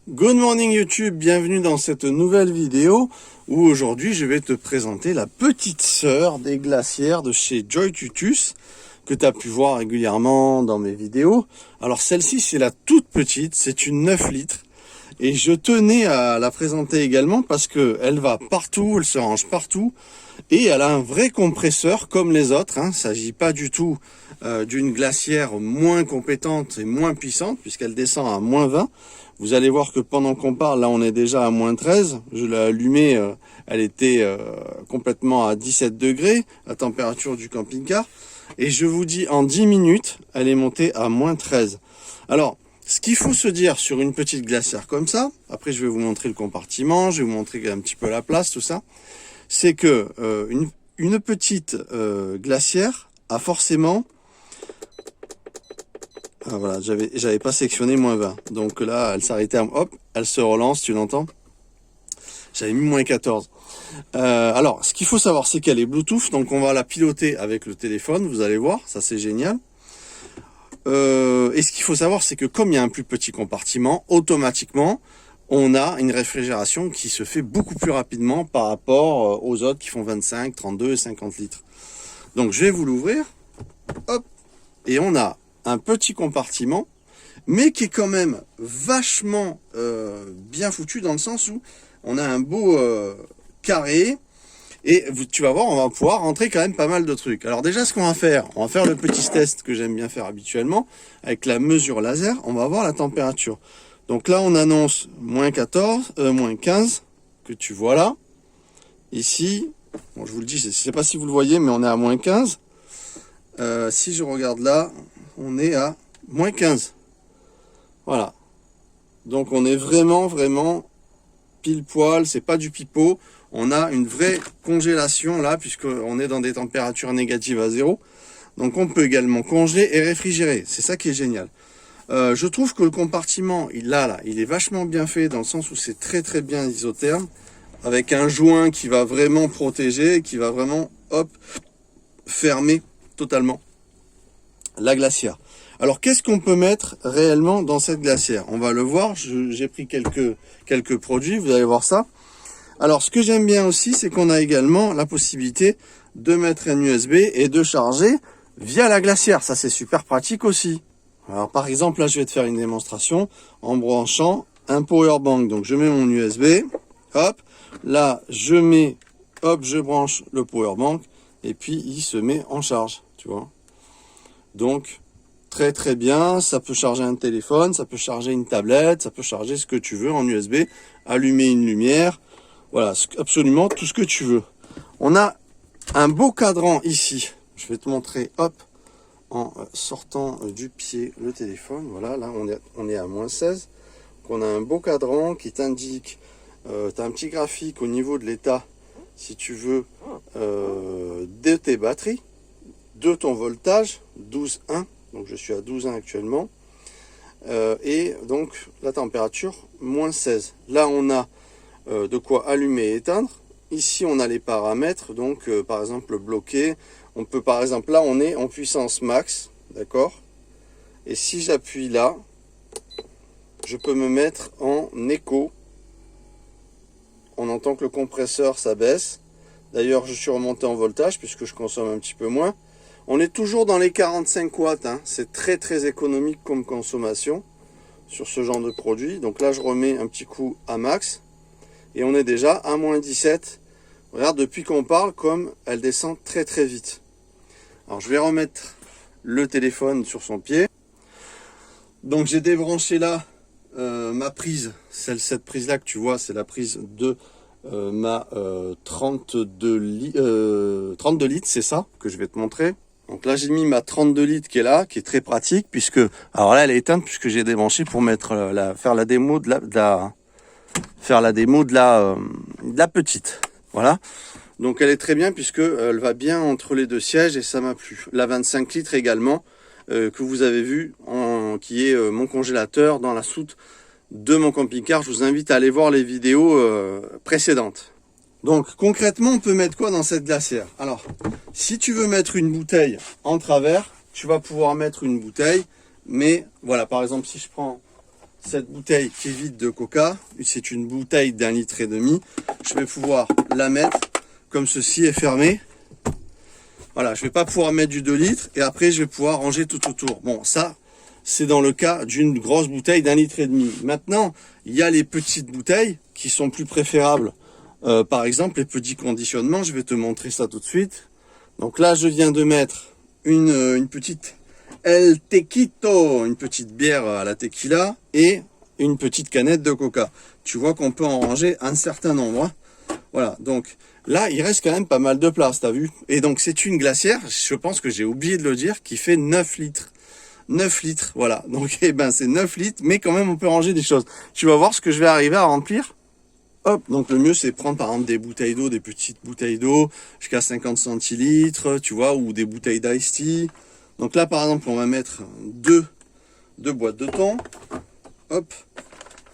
Good morning YouTube, bienvenue dans cette nouvelle vidéo où aujourd'hui je vais te présenter la petite sœur des glacières de chez Joy Tutus que tu as pu voir régulièrement dans mes vidéos. Alors celle-ci c'est la toute petite, c'est une 9 litres et je tenais à la présenter également parce que elle va partout, elle se range partout et elle a un vrai compresseur comme les autres. Il ne s'agit pas du tout d'une glacière moins compétente et moins puissante puisqu'elle descend à -20. Vous allez voir que pendant qu'on parle, là on est déjà à -13. Je l'ai allumée, elle était complètement à 17 degrés, la température du camping-car. Et je vous dis, en 10 minutes, elle est montée à -13. Alors, ce qu'il faut se dire sur une petite glacière comme ça, après je vais vous montrer le compartiment, je vais vous montrer un petit peu la place, tout ça, c'est que une petite glacière a forcément... Ah, voilà, j'avais pas sectionné -20. Donc là, elle s'arrêtait, hop, elle se relance, tu l'entends? J'avais mis -14. Alors, ce qu'il faut savoir, c'est qu'elle est Bluetooth, donc on va la piloter avec le téléphone, vous allez voir, ça c'est génial. Et ce qu'il faut savoir, c'est que comme il y a un plus petit compartiment, automatiquement, on a une réfrigération qui se fait beaucoup plus rapidement par rapport aux autres qui font 25, 32 et 50 litres. Donc je vais vous l'ouvrir, hop, et on a un petit compartiment, mais qui est quand même vachement bien foutu dans le sens où on a un beau carré et tu vas voir, on va pouvoir rentrer quand même pas mal de trucs. Alors déjà, ce qu'on va faire, on va faire le petit test que j'aime bien faire habituellement avec la mesure laser. On va voir la température. Donc là, on annonce -14, -15 que tu vois là. Ici, bon, je vous le dis, je sais pas si vous le voyez, mais on est à -15. Si je regarde là, on est à -15. Voilà. Donc on est vraiment pile poil, c'est pas du pipeau. On a une vraie congélation là, puisqu'on est dans des températures négatives à 0. Donc on peut également congeler et réfrigérer. C'est ça qui est génial. Je trouve que le compartiment, il est vachement bien fait dans le sens où c'est très bien isotherme, avec un joint qui va vraiment protéger, qui va vraiment, hop, fermer totalement la glacière. Alors qu'est-ce qu'on peut mettre réellement dans cette glacière? On va le voir, j'ai pris quelques produits, vous allez voir ça. Alors ce que j'aime bien aussi, c'est qu'on a également la possibilité de mettre un USB et de charger via la glacière. Ça c'est super pratique aussi. Alors par exemple là je vais te faire une démonstration en branchant un power bank. Donc je mets mon USB, hop, là je mets, hop, je branche le power bank et puis il se met en charge, tu vois. Donc très bien, ça peut charger un téléphone, ça peut charger une tablette, ça peut charger ce que tu veux en USB, allumer une lumière, voilà, absolument tout ce que tu veux. On a un beau cadran ici, je vais te montrer, hop, en sortant du pied le téléphone, voilà, là on est à -16, donc on a un beau cadran qui t'indique, tu as un petit graphique au niveau de l'état, si tu veux, de tes batteries, de ton voltage, 12,1, donc je suis à 12,1 actuellement, et donc la température -16. Là on a de quoi allumer et éteindre. Ici on a les paramètres, donc par exemple bloqué, on peut par exemple, là on est en puissance max, d'accord, et si j'appuie là, je peux me mettre en écho, on entend que le compresseur s'abaisse. D'ailleurs je suis remonté en voltage puisque je consomme un petit peu moins. On est toujours dans les 45 watts, hein. C'est très économique comme consommation sur ce genre de produit. Donc là, je remets un petit coup à max et on est déjà à -17. Regarde, depuis qu'on parle, comme elle descend très vite. Alors, je vais remettre le téléphone sur son pied. Donc, j'ai débranché là ma prise. Cette prise-là que tu vois, c'est la prise de ma 32 litres, c'est ça que je vais te montrer. Donc là j'ai mis ma 32 litres qui est là, qui est très pratique puisque, alors là elle est éteinte puisque j'ai débranché pour mettre faire la démo de la petite. Voilà. Donc elle est très bien puisque elle va bien entre les deux sièges et ça m'a plu. La 25 litres également que vous avez vu, qui est mon congélateur dans la soute de mon camping-car. Je vous invite à aller voir les vidéos précédentes. Donc concrètement, on peut mettre quoi dans cette glacière? Alors, si tu veux mettre une bouteille en travers, tu vas pouvoir mettre une bouteille. Mais voilà, par exemple, si je prends cette bouteille qui est vide de coca, c'est une bouteille d'1,5 litre, je vais pouvoir la mettre comme ceci est fermé. Voilà, je vais pas pouvoir mettre du 2 litres et après je vais pouvoir ranger tout autour. Bon, ça, c'est dans le cas d'une grosse bouteille d'1,5 litre. Maintenant, il y a les petites bouteilles qui sont plus préférables. Par exemple, les petits conditionnements, je vais te montrer ça tout de suite. Donc là, je viens de mettre une petite El Tequito, une petite bière à la tequila et une petite canette de coca. Tu vois qu'on peut en ranger un certain nombre. Hein. Voilà, donc là, il reste quand même pas mal de place, t'as vu? Et donc, c'est une glacière, je pense que j'ai oublié de le dire, qui fait 9 litres. 9 litres, voilà. Donc, eh ben, c'est 9 litres, mais quand même, on peut ranger des choses. Tu vas voir ce que je vais arriver à remplir. Hop, donc le mieux, c'est prendre, par exemple, des bouteilles d'eau, des petites bouteilles d'eau, jusqu'à 50 centilitres, tu vois, ou des bouteilles d'ice tea. Donc là, par exemple, on va mettre deux boîtes de thon. Hop.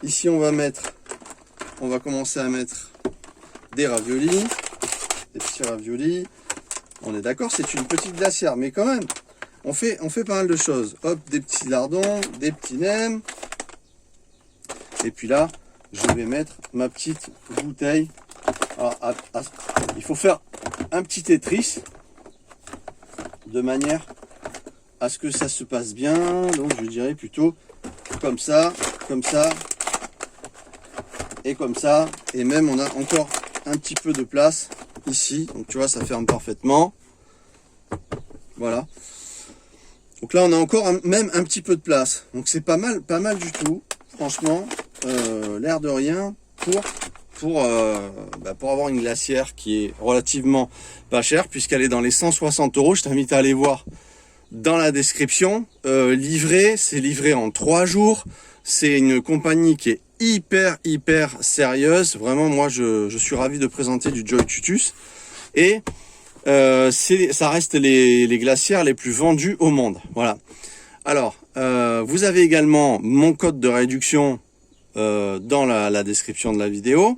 Ici, on va commencer à mettre des raviolis, des petits raviolis. On est d'accord, c'est une petite glacière, mais quand même, on fait pas mal de choses. Hop, des petits lardons, des petits nems. Et puis là, je vais mettre ma petite bouteille. Alors, il faut faire un petit Tetris de manière à ce que ça se passe bien. Donc, je dirais plutôt comme ça et comme ça. Et même, on a encore un petit peu de place ici. Donc, tu vois, ça ferme parfaitement. Voilà. Donc là, on a encore même un petit peu de place. Donc, c'est pas mal du tout. Franchement, l'air de rien pour avoir une glacière qui est relativement pas chère puisqu'elle est dans les 160 €. Je t'invite à aller voir dans la description. C'est livré en 3 jours. C'est une compagnie qui est hyper sérieuse. Vraiment, moi, je suis ravi de présenter du Joy Tutus. Et ça reste les glacières les plus vendues au monde. Voilà. Alors, vous avez également mon code de réduction dans la description de la vidéo.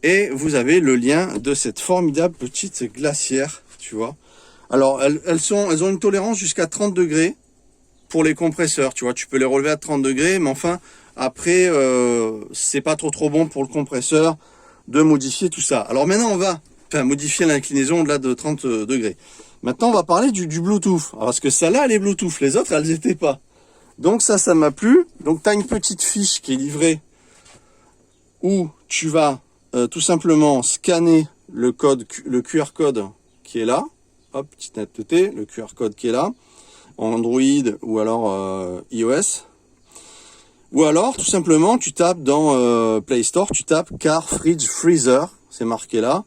Et vous avez le lien de cette formidable petite glacière, tu vois. Alors, elles ont une tolérance jusqu'à 30 degrés pour les compresseurs, tu vois. Tu peux les relever à 30 degrés, mais enfin, après, c'est pas trop bon pour le compresseur de modifier tout ça. Alors maintenant, on va modifier l'inclinaison au-delà de 30 degrés. Maintenant, on va parler du Bluetooth. Alors, parce que celle-là, elle est Bluetooth. Les autres, elles n'étaient pas. Donc ça m'a plu. Donc, tu as une petite fiche qui est livrée où tu vas tout simplement scanner le QR code qui est là. Hop, petite netteté, le QR code qui est là. Android ou alors iOS. Ou alors, tout simplement, tu tapes dans Play Store, tu tapes Car Fridge Freezer. C'est marqué là.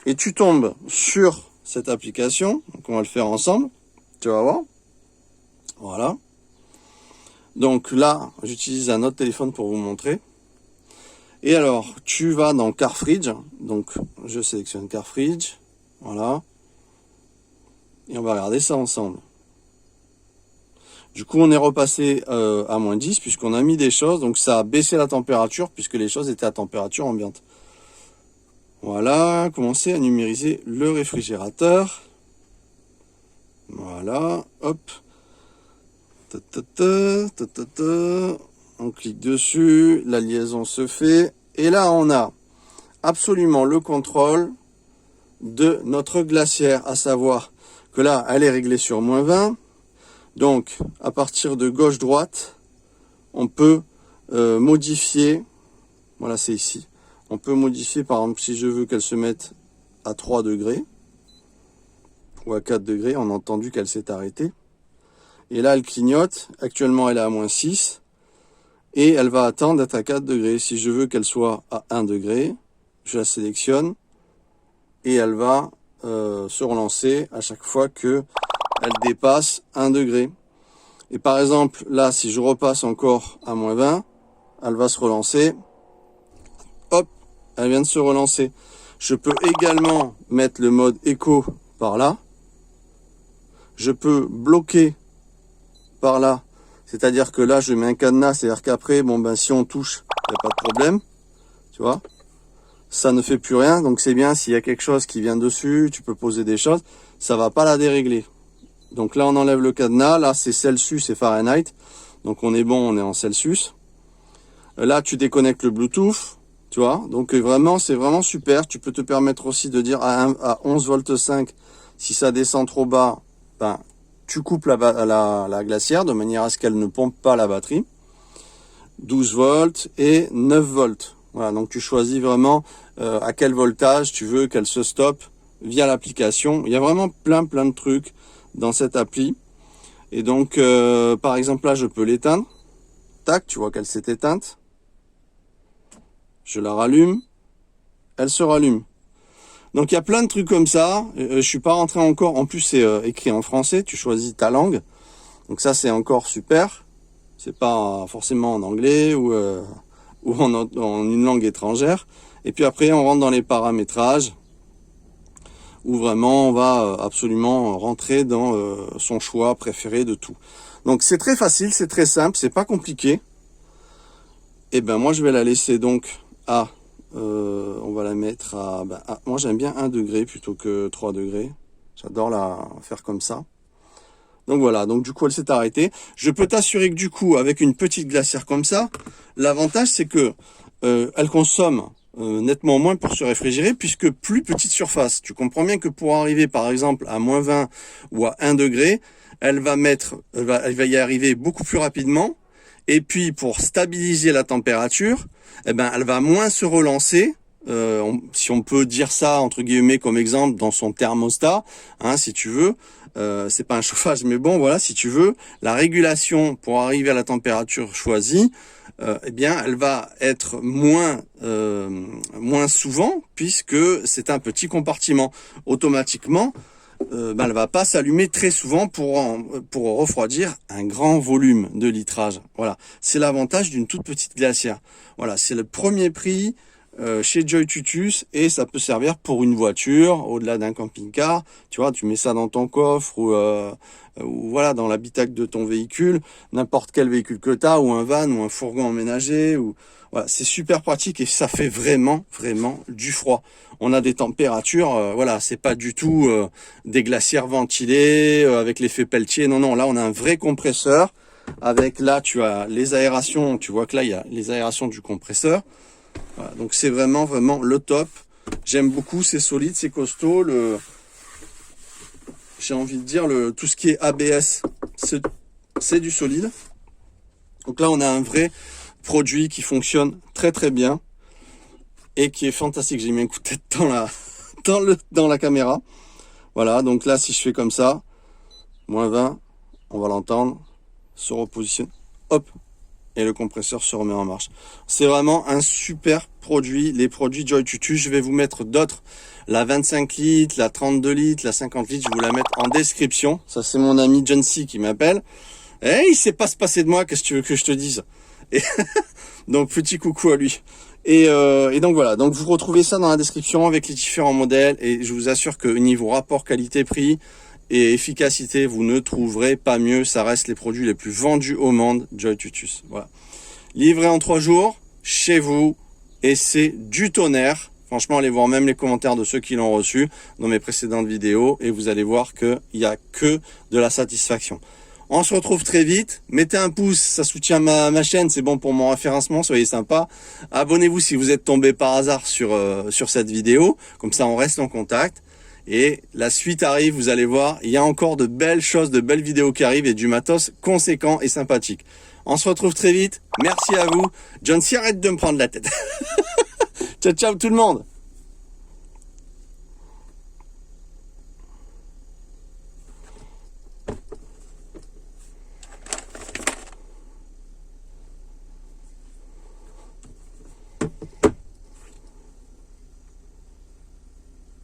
Et tu tombes sur cette application. Donc, on va le faire ensemble. Tu vas voir. Voilà. Donc là, j'utilise un autre téléphone pour vous montrer. Et alors, tu vas dans Car Fridge. Donc, je sélectionne Car Fridge. Voilà. Et on va regarder ça ensemble. Du coup, on est repassé à moins 10 puisqu'on a mis des choses. Donc, ça a baissé la température puisque les choses étaient à température ambiante. Voilà. Commencer à numériser le réfrigérateur. Voilà. Hop. On clique dessus. La liaison se fait. Et là, on a absolument le contrôle de notre glacière. À savoir que là, elle est réglée sur moins 20. Donc, à partir de gauche-droite, on peut modifier. Voilà, c'est ici. On peut modifier, par exemple, si je veux qu'elle se mette à 3 degrés ou à 4 degrés. On a entendu qu'elle s'est arrêtée. Et là, elle clignote. Actuellement, elle est à moins 6. Et elle va attendre d'être à 4 degrés. Si je veux qu'elle soit à 1 degré, je la sélectionne. Et elle va se relancer à chaque fois que elle dépasse 1 degré. Et par exemple, là, si je repasse encore à moins 20, elle va se relancer. Hop, elle vient de se relancer. Je peux également mettre le mode écho par là. Je peux bloquer par là. C'est-à-dire que là, je mets un cadenas. C'est-à-dire qu'après, si on touche, il n'y a pas de problème. Tu vois, ça ne fait plus rien. Donc, c'est bien. S'il y a quelque chose qui vient dessus, tu peux poser des choses. Ça va pas la dérégler. Donc là, on enlève le cadenas. Là, c'est Celsius et Fahrenheit. Donc, on est bon, on est en Celsius. Là, tu déconnectes le Bluetooth, tu vois. Donc vraiment, c'est vraiment super. Tu peux te permettre aussi de dire à 11 volts 5, si ça descend trop bas, ben, tu coupes la glacière de manière à ce qu'elle ne pompe pas la batterie. 12 volts et 9 volts. Voilà, donc tu choisis vraiment à quel voltage tu veux qu'elle se stoppe via l'application. Il y a vraiment plein de trucs dans cette appli. Et donc, par exemple, là, je peux l'éteindre. Tac, tu vois qu'elle s'est éteinte. Je la rallume. Elle se rallume. Donc, il y a plein de trucs comme ça. Je suis pas rentré encore. En plus, c'est écrit en français. Tu choisis ta langue. Donc ça, c'est encore super. C'est pas forcément en anglais ou en une langue étrangère. Et puis après, on rentre dans les paramétrages où vraiment on va absolument rentrer dans son choix préféré de tout. Donc c'est très facile, c'est très simple, c'est pas compliqué. Et ben moi je vais la laisser donc à, on va la mettre à, moi j'aime bien 1 degré plutôt que 3 degrés. J'adore la faire comme ça. Donc voilà, donc du coup elle s'est arrêtée. Je peux t'assurer que du coup avec une petite glacière comme ça, l'avantage c'est que elle consomme nettement moins pour se réfrigérer puisque plus petite surface. Tu comprends bien que pour arriver par exemple à moins 20 ou à 1 degré, elle va y arriver beaucoup plus rapidement. Et puis pour stabiliser la température, eh ben elle va moins se relancer. Si on peut dire ça entre guillemets comme exemple dans son thermostat, hein, si tu veux. C'est pas un chauffage, mais bon, voilà, si tu veux, la régulation pour arriver à la température choisie, eh bien, elle va être moins souvent puisque c'est un petit compartiment. Automatiquement, elle va pas s'allumer très souvent pour refroidir un grand volume de litrage. Voilà, c'est l'avantage d'une toute petite glacière. Voilà, c'est le premier prix chez Joy Tutus et ça peut servir pour une voiture au-delà d'un camping-car. Tu vois, tu mets ça dans ton coffre ou voilà dans l'habitacle de ton véhicule, n'importe quel véhicule que tu as, ou un van ou un fourgon emménagé. Ou voilà, c'est super pratique et ça fait vraiment du froid. On a des températures, voilà, c'est pas du tout des glacières ventilées avec l'effet Peltier. Non, là on a un vrai compresseur avec là tu as les aérations. Tu vois que là il y a les aérations du compresseur. Voilà, donc c'est vraiment le top. J'aime beaucoup, c'est solide, c'est costaud. J'ai envie de dire tout ce qui est ABS, c'est du solide. Donc là on a un vrai produit qui fonctionne très bien et qui est fantastique. J'ai mis un coup de tête dans la caméra. Voilà, donc là si je fais comme ça, moins 20, on va l'entendre, se repositionne, hop, et le compresseur se remet en marche. C'est vraiment un super produit, les produits Joy Tutus. Je vais vous mettre d'autres, la 25 litres, la 32 litres, la 50 litres, je vais vous la mettre en description. Ça c'est mon ami John C qui m'appelle. Il sait pas se passer de moi, qu'est-ce que tu veux que je te dise? Et donc petit coucou à lui. Et donc voilà, donc vous retrouvez ça dans la description avec les différents modèles et je vous assure que niveau rapport qualité-prix et efficacité, vous ne trouverez pas mieux. Ça reste les produits les plus vendus au monde, Joy Tutus. Voilà. Livré en 3 jours, chez vous, et c'est du tonnerre. Franchement, allez voir même les commentaires de ceux qui l'ont reçu dans mes précédentes vidéos et vous allez voir qu'il n'y a que de la satisfaction. On se retrouve très vite. Mettez un pouce, ça soutient ma chaîne, c'est bon pour mon référencement, soyez sympa. Abonnez-vous si vous êtes tombé par hasard sur cette vidéo, comme ça on reste en contact. Et la suite arrive, vous allez voir, il y a encore de belles choses, de belles vidéos qui arrivent et du matos conséquent et sympathique. On se retrouve très vite, merci à vous. John C, arrête de me prendre la tête. Ciao tout le monde.